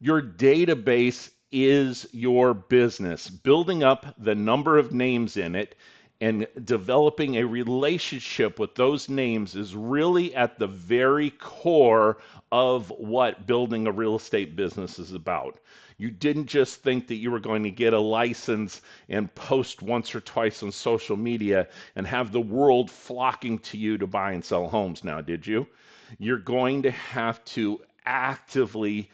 Your database is your business. Building up the number of names in it and developing a relationship with those names is really at the very core of what building a real estate business is about. You didn't just think that you were going to get a license and post once or twice on social media and have the world flocking to you to buy and sell homes now, did you? You're going to have to actively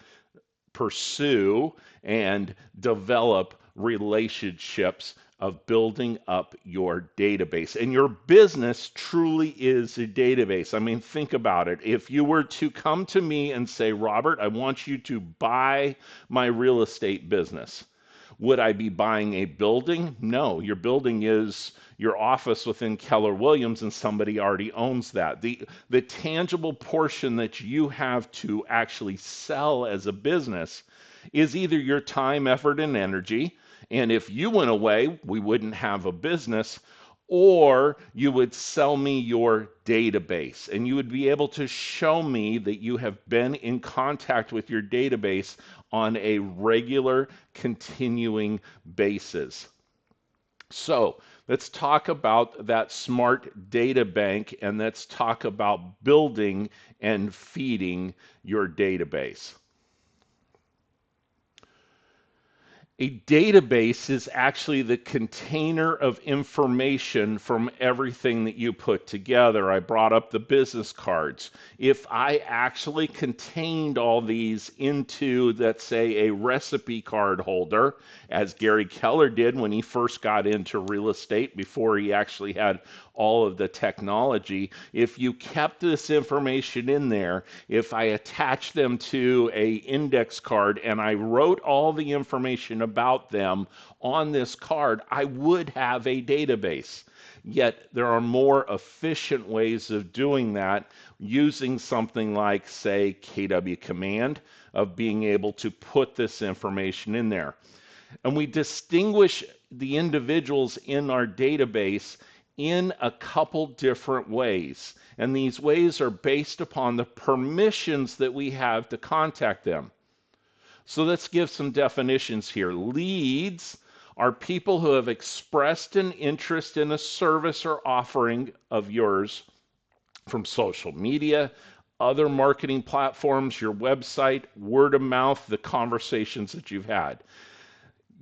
pursue and develop relationships of building up your database. And your business truly is a database. I mean, think about it. If you were to come to me and say, Robert, I want you to buy my real estate business, would I be buying a building? No, your building is your office within Keller Williams, and somebody already owns that. The tangible portion that you have to actually sell as a business is either your time, effort, and energy. And if you went away, we wouldn't have a business. Or you would sell me your database and you would be able to show me that you have been in contact with your database on a regular, continuing basis. So let's talk about that smart data bank and let's talk about building and feeding your database. A database is actually the container of information from everything that you put together. I brought up the business cards. If I actually contained all these into, let's say, a recipe card holder, as Gary Keller did when he first got into real estate before he actually had all of the technology, if you kept this information in there, if I attached them to a index card and I wrote all the information about them on this card, I would have a database. Yet there are more efficient ways of doing that using something like, say, KW Command, of being able to put this information in there. And we distinguish the individuals in our database in a couple different ways. And these ways are based upon the permissions that we have to contact them. So let's give some definitions here. Leads are people who have expressed an interest in a service or offering of yours from social media, other marketing platforms, your website, word of mouth, the conversations that you've had.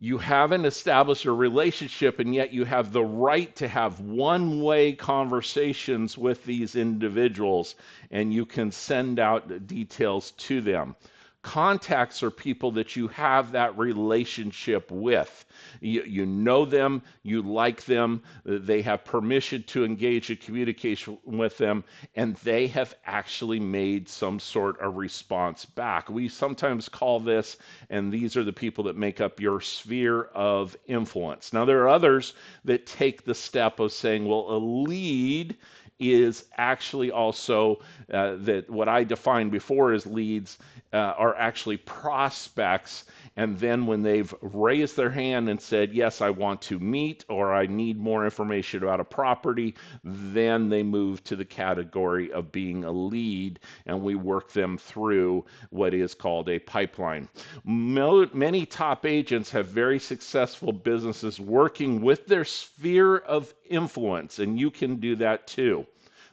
You haven't established a relationship, and yet you have the right to have one-way conversations with these individuals, and you can send out details to them. Contacts are people that you have that relationship with. You know them, you like them, they have permission to engage in communication with them, and they have actually made some sort of response back. We sometimes call this, and these are the people that make up your sphere of influence. Now, there are others that take the step of saying, well, a lead is actually also that what I defined before as leads are actually prospects. And then when they've raised their hand and said, yes, I want to meet or I need more information about a property, then they move to the category of being a lead and we work them through what is called a pipeline. Many top agents have very successful businesses working with their sphere of influence, and you can do that too.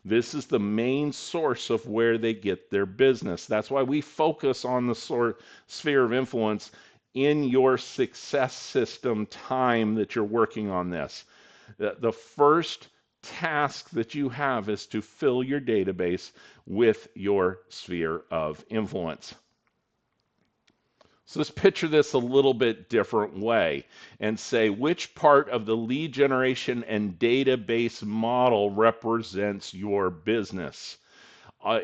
This is the main source of where they get their business. That's why we focus on the sphere of influence in your success system time that you're working on this. The first task that you have is to fill your database with your sphere of influence. So let's picture this a little bit different way and say which part of the lead generation and database model represents your business.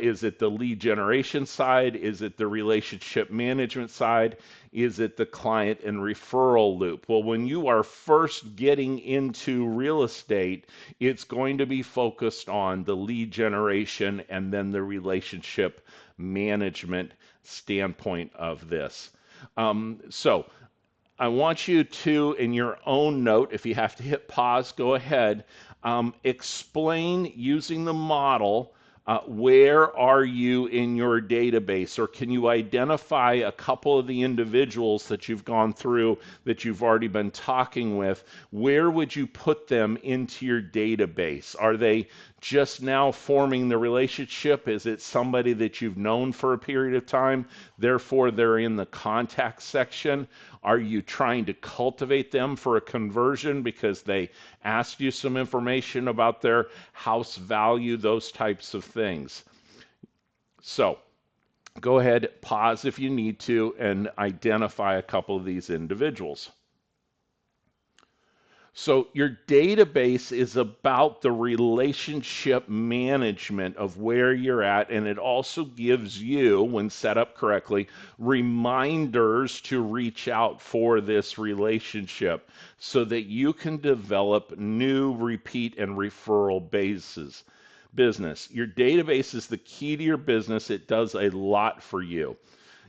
Is it the lead generation side? Is it the relationship management side? Is it the client and referral loop? Well, when you are first getting into real estate, it's going to be focused on the lead generation and then the relationship management standpoint of this. So I want you to, in your own note, if you have to hit pause, go ahead, explain using the model Where are you in your database? Or can you identify a couple of the individuals that you've gone through that you've already been talking with? Where would you put them into your database? Are they just now forming the relationship? Is it somebody that you've known for a period of time, therefore they're in the contact section? Are you trying to cultivate them for a conversion because they asked you some information about their house value, those types of things? So go ahead, pause if you need to, and identify a couple of these individuals. So your database is about the relationship management of where you're at, and it also gives you, when set up correctly, reminders to reach out for this relationship so that you can develop new repeat and referral business. Your database is the key to your business. It does a lot for you.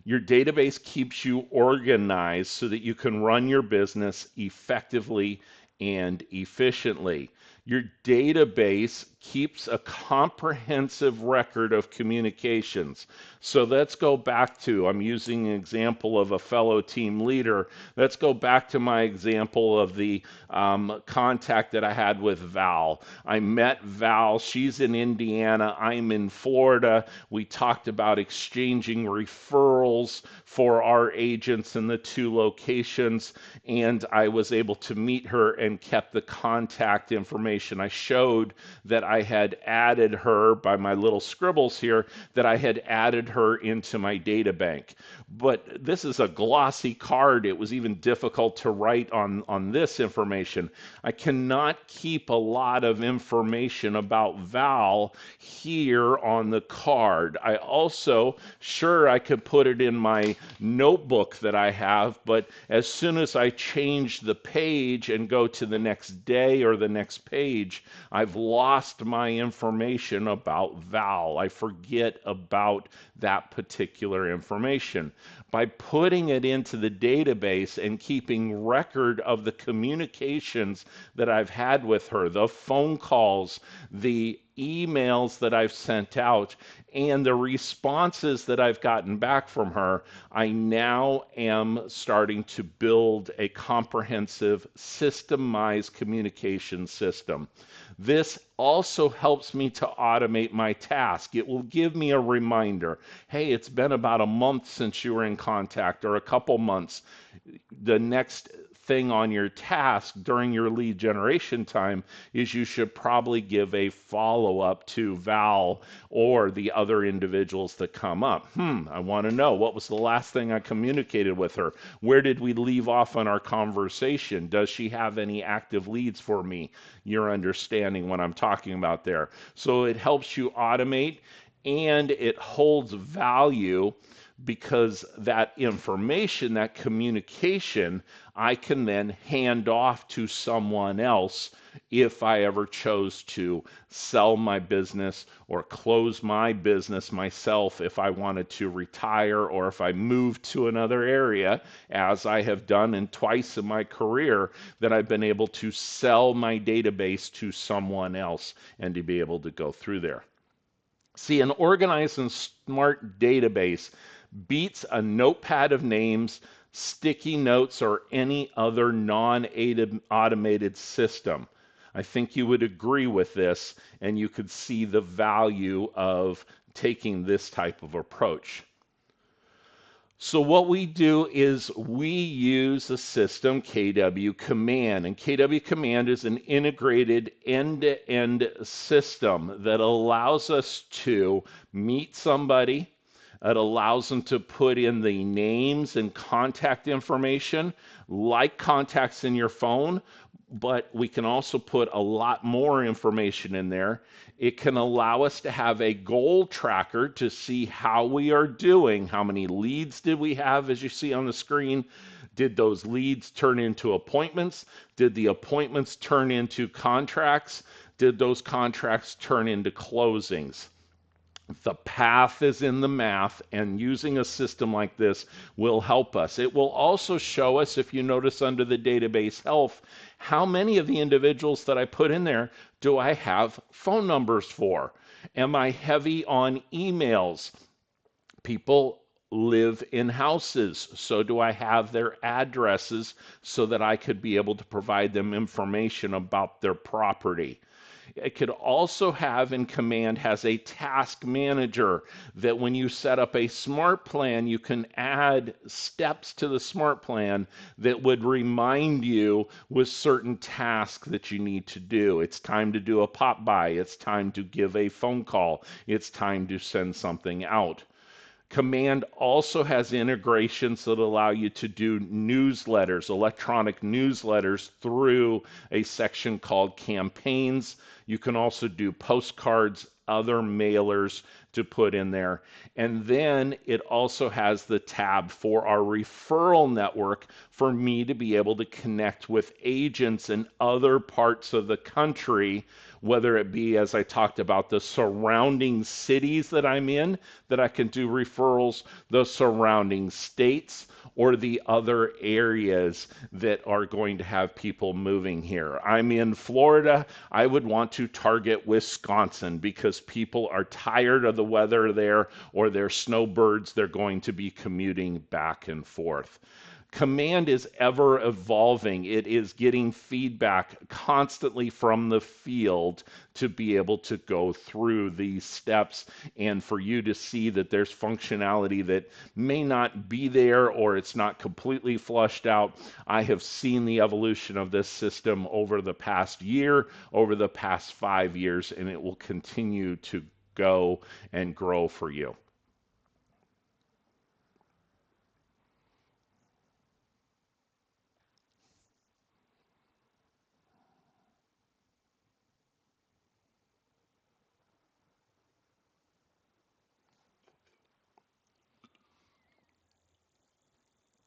Your database keeps you organized so that you can run your business effectively and efficiently. Your database keeps a comprehensive record of communications. So let's go back to, I'm using an example of a fellow team leader. Let's go back to my example of the contact that I had with Val. I met Val. She's in Indiana. I'm in Florida. We talked about exchanging referrals for our agents in the two locations, and I was able to meet her and kept the contact information. I showed that I had added her by my little scribbles here, that I had added her into my Databank. But this is a glossy card. It was even difficult to write on this information. I cannot keep a lot of information about Val here on the card. I also, sure, I could put it in my notebook that I have, but as soon as I change the page and go to the next day or the next page, I've lost my information about Val. I forget about that particular information. By putting it into the database and keeping record of the communications that I've had with her, the phone calls, the emails that I've sent out, and the responses that I've gotten back from her, I now am starting to build a comprehensive, systemized communication system. This also helps me to automate my task. It will give me a reminder. Hey, it's been about a month since you were in contact, or a couple months. The next thing on your task during your lead generation time is you should probably give a follow-up to Val or the other individuals that come up. I want to know, what was the last thing I communicated with her? Where did we leave off on our conversation? Does she have any active leads for me? You're understanding what I'm talking about there. So it helps you automate, and it holds value because that information, that communication, I can then hand off to someone else if I ever chose to sell my business or close my business myself, if I wanted to retire, or if I moved to another area, as I have done in twice in my career, that I've been able to sell my database to someone else and to be able to go through there. See, an organized and smart database beats a notepad of names, sticky notes, or any other non-automated system. I think you would agree with this, and you could see the value of taking this type of approach. So what we do is we use the system KW Command, and KW Command is an integrated end-to-end system that allows us to meet somebody. It allows them to put in the names and contact information, like contacts in your phone, but we can also put a lot more information in there. It can allow us to have a goal tracker to see how we are doing. How many leads did we have, as you see on the screen? Did those leads turn into appointments? Did the appointments turn into contracts? Did those contracts turn into closings? The path is in the math, and using a system like this will help us. It will also show us, if you notice under the database health, how many of the individuals that I put in there do I have phone numbers for? Am I heavy on emails? People live in houses, so do I have their addresses so that I could be able to provide them information about their property? It could also have in Command has a task manager that when you set up a smart plan, you can add steps to the smart plan that would remind you with certain tasks that you need to do. It's time to do a pop by. It's time to give a phone call. It's time to send something out. Command also has integrations that allow you to do newsletters, electronic newsletters through a section called campaigns. You can also do postcards, other mailers to put in there. And then it also has the tab for our referral network for me to be able to connect with agents in other parts of the country, whether it be, as I talked about, the surrounding cities that I'm in, that I can do referrals, the surrounding states, or the other areas that are going to have people moving here. I'm in Florida. I would want to target Wisconsin because people are tired of the weather there, or they're snowbirds. They're going to be commuting back and forth. Command is ever evolving. It is getting feedback constantly from the field to be able to go through these steps and for you to see that there's functionality that may not be there or it's not completely flushed out. I have seen the evolution of this system over the past year, over the past 5 years, and it will continue to go and grow for you.